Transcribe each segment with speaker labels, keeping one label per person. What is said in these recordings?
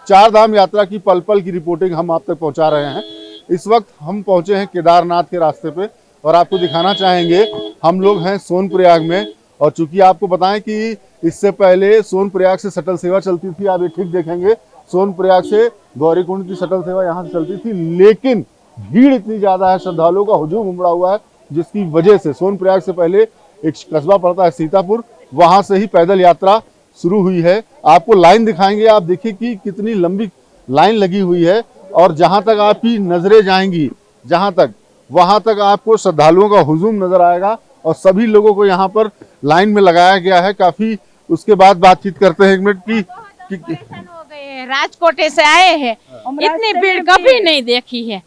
Speaker 1: चार धाम यात्रा की पल पल की रिपोर्टिंग हम आप तक पहुंचा रहे हैं। इस वक्त हम पहुंचे हैं केदारनाथ के रास्ते पे और आपको दिखाना चाहेंगे, हम लोग हैं सोनप्रयाग में। और चूंकि आपको बताएं कि इससे पहले सोनप्रयाग से शटल सेवा चलती थी, आप ये ठीक देखेंगे, सोनप्रयाग से गौरीकुंड की शटल सेवा यहाँ से चलती थी, लेकिन भीड़ इतनी ज्यादा है, श्रद्धालुओं का हुजूम उमड़ा हुआ है, जिसकी वजह से सोनप्रयाग से पहले एक कस्बा पड़ता है सीतापुर, वहां से ही पैदल यात्रा शुरू हुई है। आपको लाइन दिखाएंगे, आप देखिए कि कितनी लंबी लाइन लगी हुई है और जहां तक आपकी नजरें जाएंगी, जहां तक वहां तक आपको श्रद्धालुओं का हुजूम नजर आएगा और सभी लोगों को यहाँ पर लाइन में लगाया गया है। काफी उसके बाद बातचीत करते हैं एक मिनट की
Speaker 2: हो गए, राजकोटे से आए हैं, इतनी भीड़ कभी नहीं देखी है।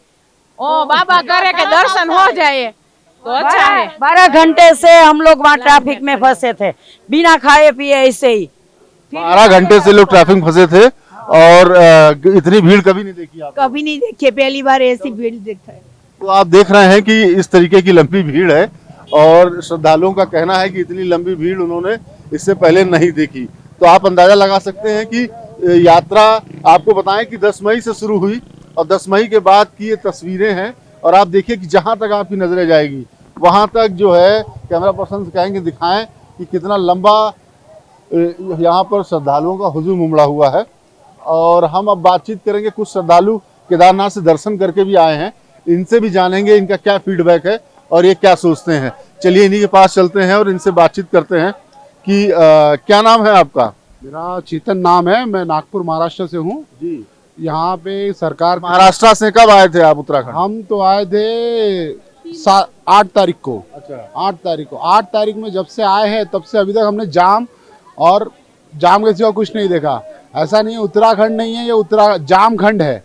Speaker 2: ओ बाबा करे के दर्शन हो जाए तो अच्छा है।
Speaker 3: 12 घंटे से हम लोग वहाँ ट्रैफिक में फंसे थे, बिना खाए पिए ऐसे ही।
Speaker 1: 12 घंटे से लोग ट्रैफिक में फंसे थे और इतनी भीड़ कभी नहीं देखी आप?
Speaker 3: कभी नहीं देखी, पहली बार ऐसी भीड़ देखा है।
Speaker 1: तो आप देख रहे हैं कि इस तरीके की लंबी भीड़ है और श्रद्धालुओं का कहना है कि इतनी लंबी भीड़ उन्होंने इससे पहले नहीं देखी। तो आप अंदाजा लगा सकते हैं कि यात्रा, आपको बताएं कि 10 मई से शुरू हुई और 10 मई के बाद की ये तस्वीरें हैं। और आप देखिए कि जहां तक आपकी नजरें जाएगी वहां तक जो है, कैमरा पर्सन कहेंगे दिखाएं कि कितना लंबा यहाँ पर श्रद्धालुओं का हुजूम उमड़ा हुआ है। और हम अब बातचीत करेंगे, कुछ श्रद्धालु केदारनाथ से दर्शन करके भी आए हैं, इनसे भी जानेंगे इनका क्या फीडबैक है और ये क्या सोचते हैं। चलिए इन्हीं के पास चलते हैं और इनसे बातचीत करते हैं कि क्या नाम है आपका?
Speaker 4: मेरा चेतन नाम है, मैं नागपुर महाराष्ट्र से हूँ
Speaker 1: जी।
Speaker 4: यहाँ पे सरकार,
Speaker 1: महाराष्ट्र से कब आए थे आप उत्तराखंड?
Speaker 4: हम तो आए थे 8 तारीख को।
Speaker 1: अच्छा।
Speaker 4: 8 तारीख में जब से आए हैं तब से अभी तक हमने जाम के सिवा कुछ नहीं देखा। ऐसा नहीं है उत्तराखंड नहीं है, ये जाम खंड है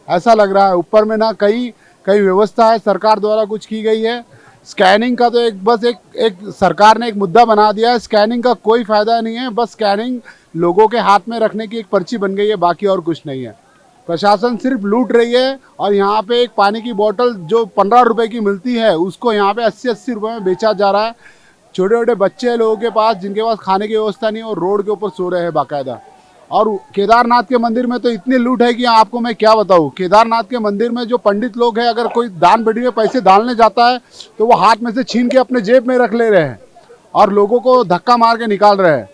Speaker 4: ऐसा लग रहा है। ऊपर में ना कई व्यवस्था है सरकार द्वारा कुछ की गई है। स्कैनिंग का तो एक सरकार ने एक मुद्दा बना दिया है, स्कैनिंग का कोई फायदा नहीं है, बस स्कैनिंग लोगों के हाथ में रखने की एक पर्ची बन गई है, बाकी और कुछ नहीं है। प्रशासन सिर्फ लूट रही है और यहाँ पे एक पानी की बोतल जो 15 रुपए की मिलती है उसको यहाँ पे 80-80 रुपए में बेचा जा रहा है। छोटे छोटे बच्चे लोगों के पास, जिनके पास खाने की व्यवस्था नहीं है, और रोड के ऊपर सो रहे हैं बाकायदा। और केदारनाथ के मंदिर में तो इतनी लूट है कि आपको मैं क्या बताऊँ। केदारनाथ के मंदिर में जो पंडित लोग हैं, अगर कोई दान पेटी में पैसे डालने जाता है तो वो हाथ में से छीन के अपने जेब में रख ले रहे हैं और लोगों को धक्का मार के निकाल रहे हैं।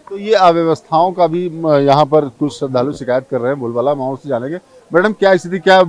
Speaker 1: तो ये अव्यवस्थाओं का भी यहाँ पर कुछ श्रद्धालु शिकायत कर रहे हैं, बोलबाला माहौल से जानेंगे। मैडम क्या स्थिति, क्या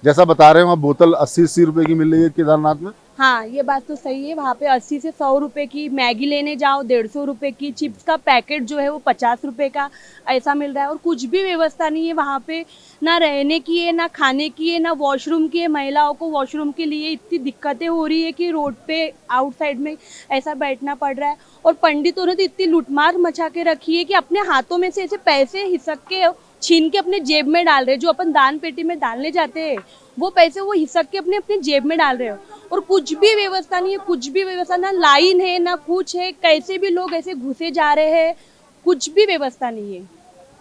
Speaker 1: जैसा बता रहे हैं वहाँ बोतल 80-80 रुपए की मिल रही है केदारनाथ में?
Speaker 5: हाँ, ये बात तो सही है। वहाँ पे 80 से 100 रुपए की मैगी लेने जाओ 150 रुपए की, चिप्स का पैकेट जो है वो 50 रुपए का ऐसा मिल रहा है। और कुछ भी व्यवस्था नहीं है वहाँ पे, ना रहने की है, ना खाने की है, ना वॉशरूम की है। महिलाओं को वॉशरूम के लिए इतनी दिक्कतें हो रही है कि रोड पे आउटसाइड में ऐसा बैठना पड़ रहा है। और पंडितों ने तो इतनी लूटमार मचा के रखी है कि अपने हाथों में से ऐसे पैसे हिसक के छीन के अपने जेब में डाल रहे हैं। जो अपन दान पेटी में डालने जाते हैं वो पैसे वो हिसक के अपने जेब में डाल रहे हो। और कुछ भी व्यवस्था नहीं है, कुछ भी व्यवस्था, ना लाइन है ना कुछ है, कैसे भी लोग ऐसे घुसे जा रहे हैं, कुछ भी व्यवस्था नहीं है।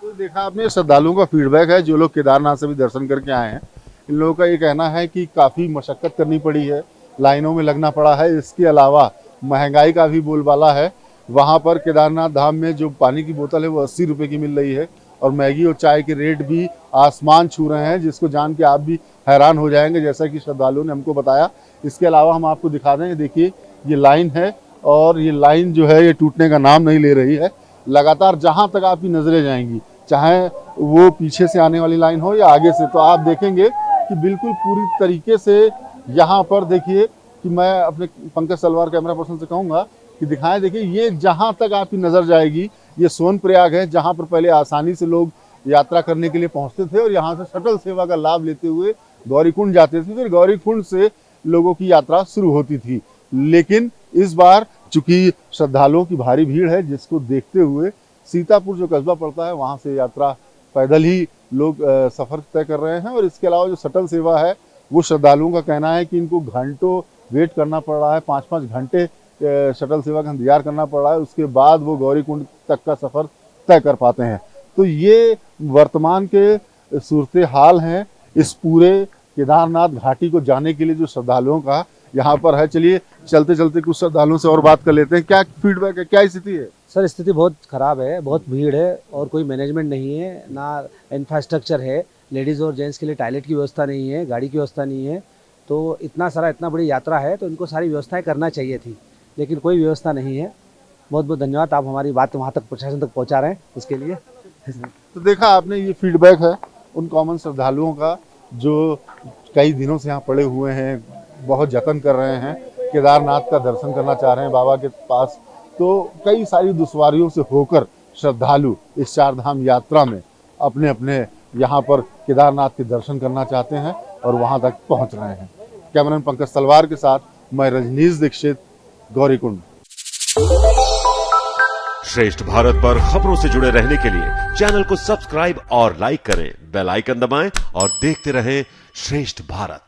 Speaker 1: तो देखा आपने श्रद्धालुओं का फीडबैक है, जो लोग केदारनाथ से भी दर्शन करके आए हैं, इन लोगों का ये कहना है कि काफ़ी मशक्क़त करनी पड़ी है, लाइनों में लगना पड़ा है। इसके अलावा महंगाई का भी बोलबाला है। वहाँ पर केदारनाथ धाम में जो पानी की बोतल है वो 80 रुपये की मिल रही है और मैगी और चाय के रेट भी आसमान छू रहे हैं, जिसको जान के आप भी हैरान हो जाएंगे, जैसा कि श्रद्धालुओं ने हमको बताया। इसके अलावा हम आपको दिखा दें, देखिए ये लाइन है और ये लाइन जो है ये टूटने का नाम नहीं ले रही है। लगातार जहाँ तक आपकी नज़रें जाएंगी, चाहे वो पीछे से आने वाली लाइन हो या आगे से, तो आप देखेंगे कि बिल्कुल पूरी तरीके से यहाँ पर देखिए कि मैं अपने पंकज सलवार कैमरा पर्सन से कहूँगा कि दिखाएं। देखिए ये जहाँ तक आपकी नज़र जाएगी ये सोनप्रयाग है, जहाँ पर पहले आसानी से लोग यात्रा करने के लिए पहुँचते थे और यहाँ से शटल सेवा का लाभ लेते हुए गौरीकुंड जाते थे, फिर गौरीकुंड से लोगों की यात्रा शुरू होती थी। लेकिन इस बार चूंकि श्रद्धालुओं की भारी भीड़ है, जिसको देखते हुए सीतापुर जो कस्बा पड़ता है वहाँ से यात्रा पैदल ही लोग सफ़र तय कर रहे हैं। और इसके अलावा जो शटल सेवा है वो श्रद्धालुओं का कहना है कि इनको घंटों वेट करना पड़ रहा है, 5-5 घंटे शटल सेवा का इंतजार करना पड़ रहा है, उसके बाद वो गौरीकुंड तक का सफ़र तय कर पाते हैं। तो ये वर्तमान के सूरत हाल हैं इस पूरे केदारनाथ घाटी को जाने के लिए जो श्रद्धालुओं का यहाँ पर है। चलिए चलते चलते कुछ श्रद्धालुओं से और बात कर लेते हैं, क्या फीडबैक है, क्या स्थिति है?
Speaker 6: सर स्थिति बहुत ख़राब है, बहुत भीड़ है और कोई मैनेजमेंट नहीं है, ना इंफ्रास्ट्रक्चर है, लेडीज़ और जेंट्स के लिए टॉयलेट की व्यवस्था नहीं है, गाड़ी की व्यवस्था नहीं है। तो इतना बड़ी यात्रा है तो इनको सारी व्यवस्थाएं करना चाहिए थी, लेकिन कोई व्यवस्था नहीं है। बहुत बहुत धन्यवाद, आप हमारी बात वहाँ तक प्रशासन तक पहुँचा रहे हैं, इसके लिए।
Speaker 1: तो देखा आपने, ये फीडबैक है उन कॉमन श्रद्धालुओं का जो कई दिनों से यहाँ पड़े हुए हैं, बहुत जतन कर रहे हैं, केदारनाथ का दर्शन करना चाह रहे हैं बाबा के पास। तो कई सारी दुश्वारियों से होकर श्रद्धालु इस चार धाम यात्रा में अपने अपने यहाँ पर केदारनाथ के दर्शन करना चाहते हैं और वहाँ तक पहुँच रहे हैं। कैमरामैन पंकज तलवार के साथ मैं रजनीश दीक्षित, गौरीकुंड।
Speaker 7: श्रेष्ठ भारत पर खबरों से जुड़े रहने के लिए चैनल को सब्सक्राइब और लाइक करें, बेल आइकन दबाएं और देखते रहें श्रेष्ठ भारत।